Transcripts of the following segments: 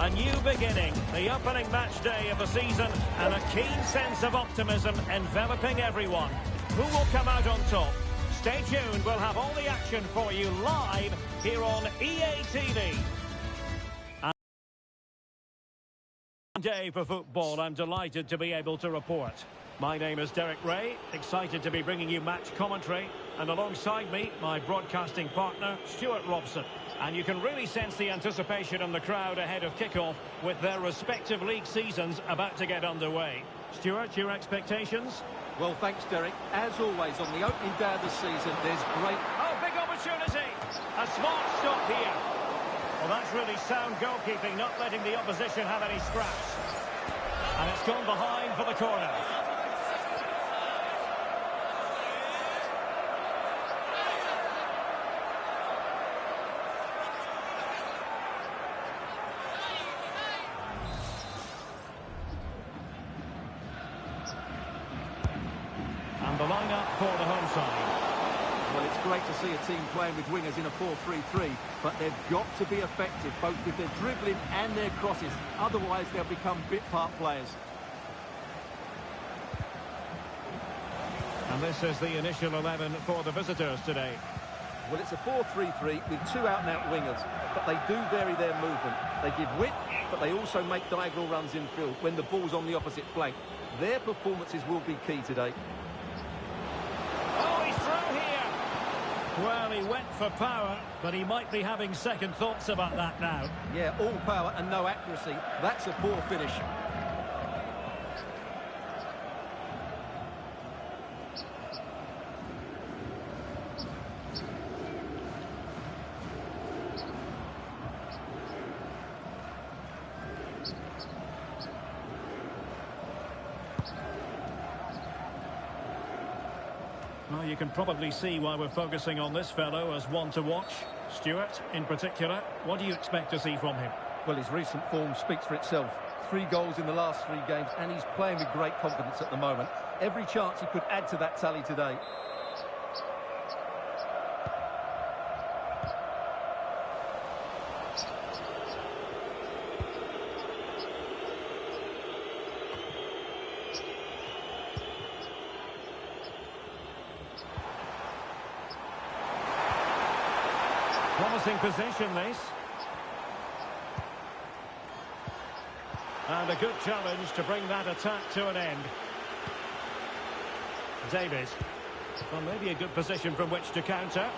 A new beginning, the opening match day of the season, and a keen sense of optimism enveloping everyone. Who will come out on top? Stay tuned, we'll have all the action for you live here on EA TV. Day for football, I'm delighted to be able to report. My name is Derek Ray, excited to be bringing you match commentary, and alongside me, my broadcasting partner, Stuart Robson. And you can really sense the anticipation in the crowd ahead of kickoff with their respective league seasons about to get underway. Stuart, your expectations? Well, thanks, Derek. As always, on the opening day of the season, there's great... Oh, big opportunity! A smart stop here. Well, that's really sound goalkeeping, not letting the opposition have any scraps. And it's gone behind for the corner. And the line-up for the home side. Well, it's great to see a team playing with wingers in a 4-3-3, but they've got to be effective, both with their dribbling and their crosses. Otherwise, they'll become bit-part players. And this is the initial 11 for the visitors today. Well, it's a 4-3-3 with two out-and-out wingers, but they do vary their movement. They give width, but they also make diagonal runs infield when the ball's on the opposite flank. Their performances will be key today. Oh, he's through here! Well, he went for power, but he might be having second thoughts about that now. Yeah, all power and no accuracy. That's a poor finish. Well, you can probably see why we're focusing on this fellow as one to watch. Stuart, in particular, what do you expect to see from him? Well, his recent form speaks for itself. 3 goals in the last 3 games, and he's playing with great confidence at the moment. Every chance he could add to that tally today. Promising position, this. And a good challenge to bring that attack to an end. Davies. Well, maybe a good position from which to counter.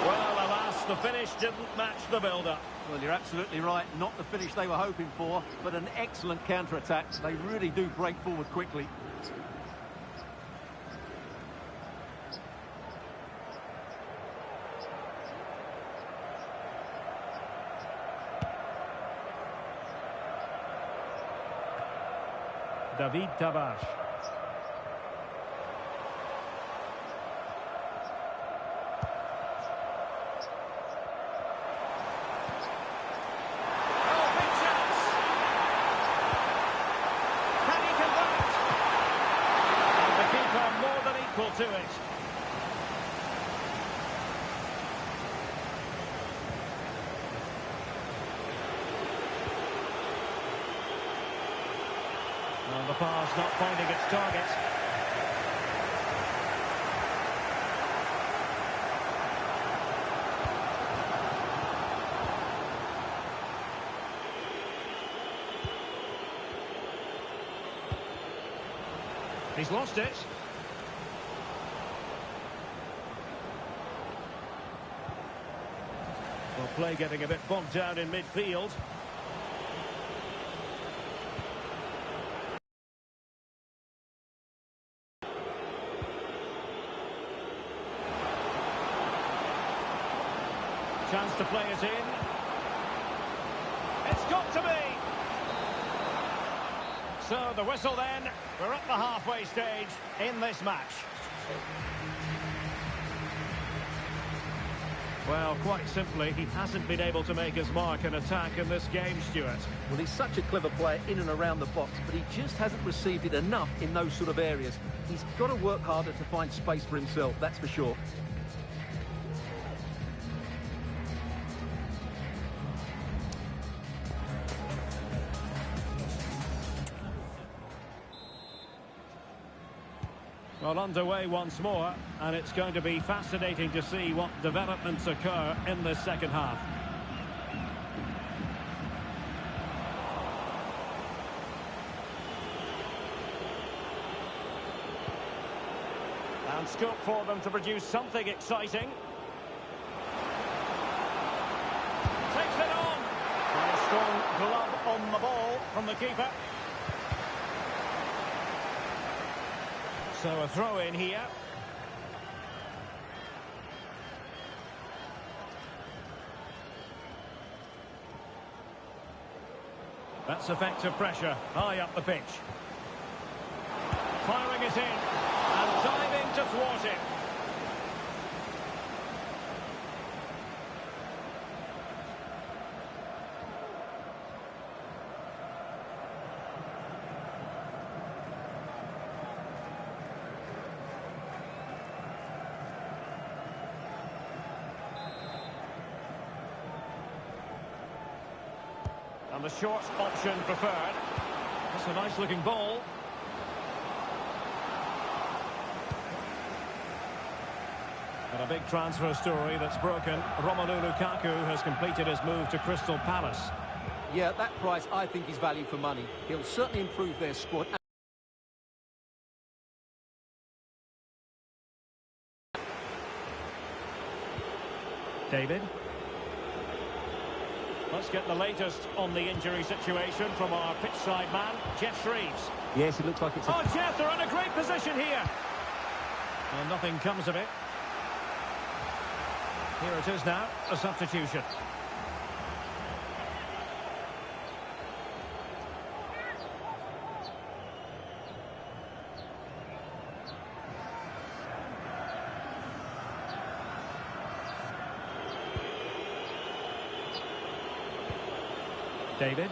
Well, alas, the finish didn't match the build-up. Well, you're absolutely right. Not the finish they were hoping for, but an excellent counter-attack. They really do break forward quickly. David Tavares. Oh, big chance! Can he convert? And the keeper more than equal to it. And the pass not finding its target. He's lost it. Well, play getting a bit bogged down in midfield. Chance to play it in. It's got to be! So the whistle then. We're at the halfway stage in this match. Well, quite simply, he hasn't been able to make his mark in attack in this game, Stuart. Well, he's such a clever player in and around the box, but he just hasn't received it enough in those sort of areas. He's got to work harder to find space for himself, that's for sure. Well, underway once more, and it's going to be fascinating to see what developments occur in this second half. And scope for them to produce something exciting. Takes it on. And a strong glove on the ball from the keeper. So a throw in here. That's effective pressure, high up the pitch. Firing it in, and diving to thwart it. And the short option preferred. That's a nice looking ball. And a big transfer story that's broken. Romelu Lukaku has completed his move to Crystal Palace. Yeah, that price I think is value for money. He'll certainly improve their squad. David. Let's get the latest on the injury situation from our pitchside man, Jeff Shreves. Yes, it looks like it's... Oh, Jeff, they're in a great position here. Well, nothing comes of it. Here it is now, a substitution. David.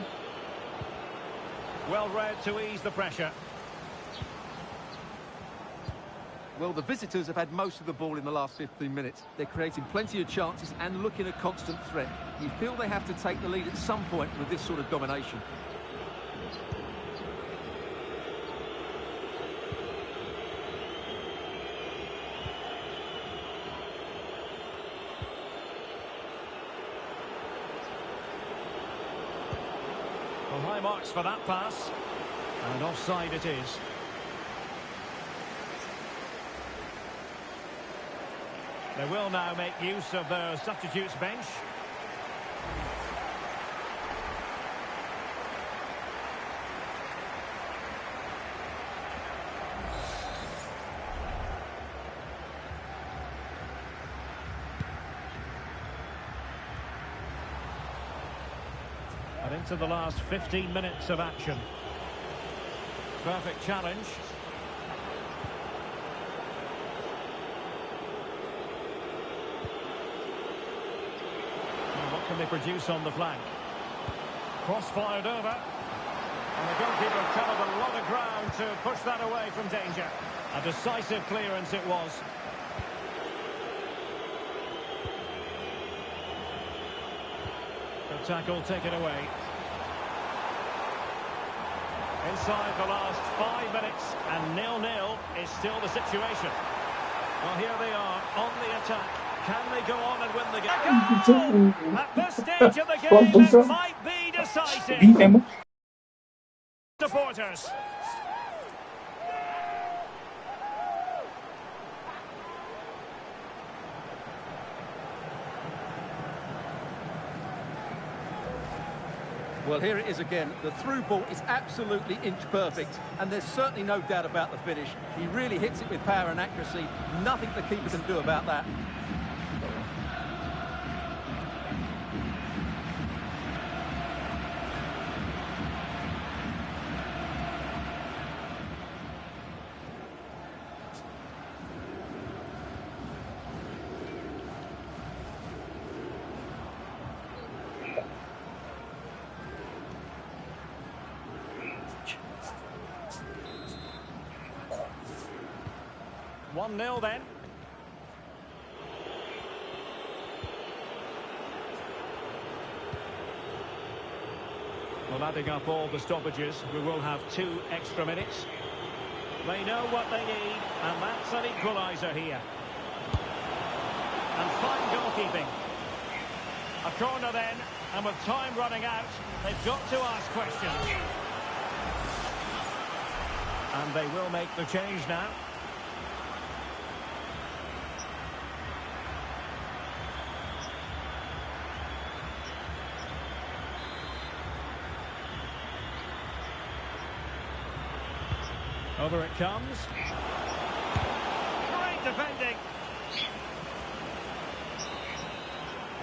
Well read to ease the pressure. Well, the visitors have had most of the ball in the last 15 minutes. They're creating plenty of chances and looking a constant threat. You feel they have to take the lead at some point with this sort of domination. Well, high marks for that pass. And offside it is. They will now make use of their substitutes bench. And into the last 15 minutes of action. Perfect challenge. What can they produce on the flank? Cross fired over. And the goalkeeper covered a lot of ground to push that away from danger. A decisive clearance it was. The tackle taken away. Inside the last 5 minutes, and 0-0 is still the situation. Well, here they are on the attack. Can they go on and win the game? At this stage of the game, it might be decisive. Supporters. Well, here it is again. The through ball is absolutely inch perfect, and there's certainly no doubt about the finish. He really hits it with power and accuracy. Nothing the keeper can do about that. One 1-0 then. Well, adding up all the stoppages, we will have 2 extra minutes. They know what they need, and that's an equaliser here. And fine goalkeeping. A corner then, and with time running out, they've got to ask questions. And they will make the change now. Over it comes. Great defending.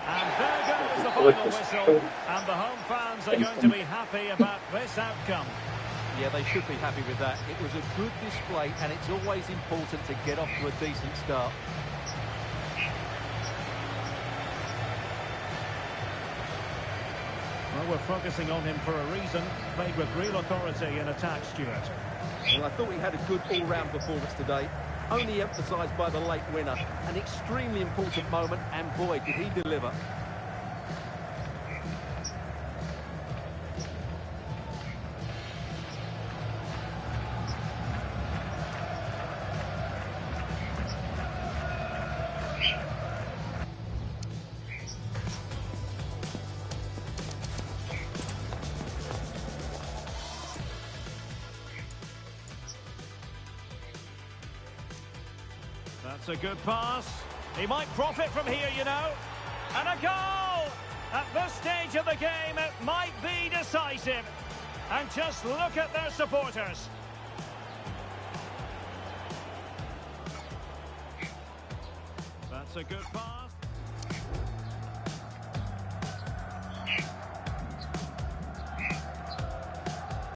And there goes the final whistle. And the home fans are going to be happy about this outcome. Yeah, they should be happy with that. It was a good display, and it's always important to get off to a decent start. Well, we're focusing on him for a reason. Played with real authority in attack, Stuart. Well, I thought he had a good all-round performance today. Only emphasised by the late winner. An extremely important moment, and boy, did he deliver. That's a good pass. He might profit from here, you know. And a goal! At this stage of the game, it might be decisive. And just look at their supporters. That's a good pass.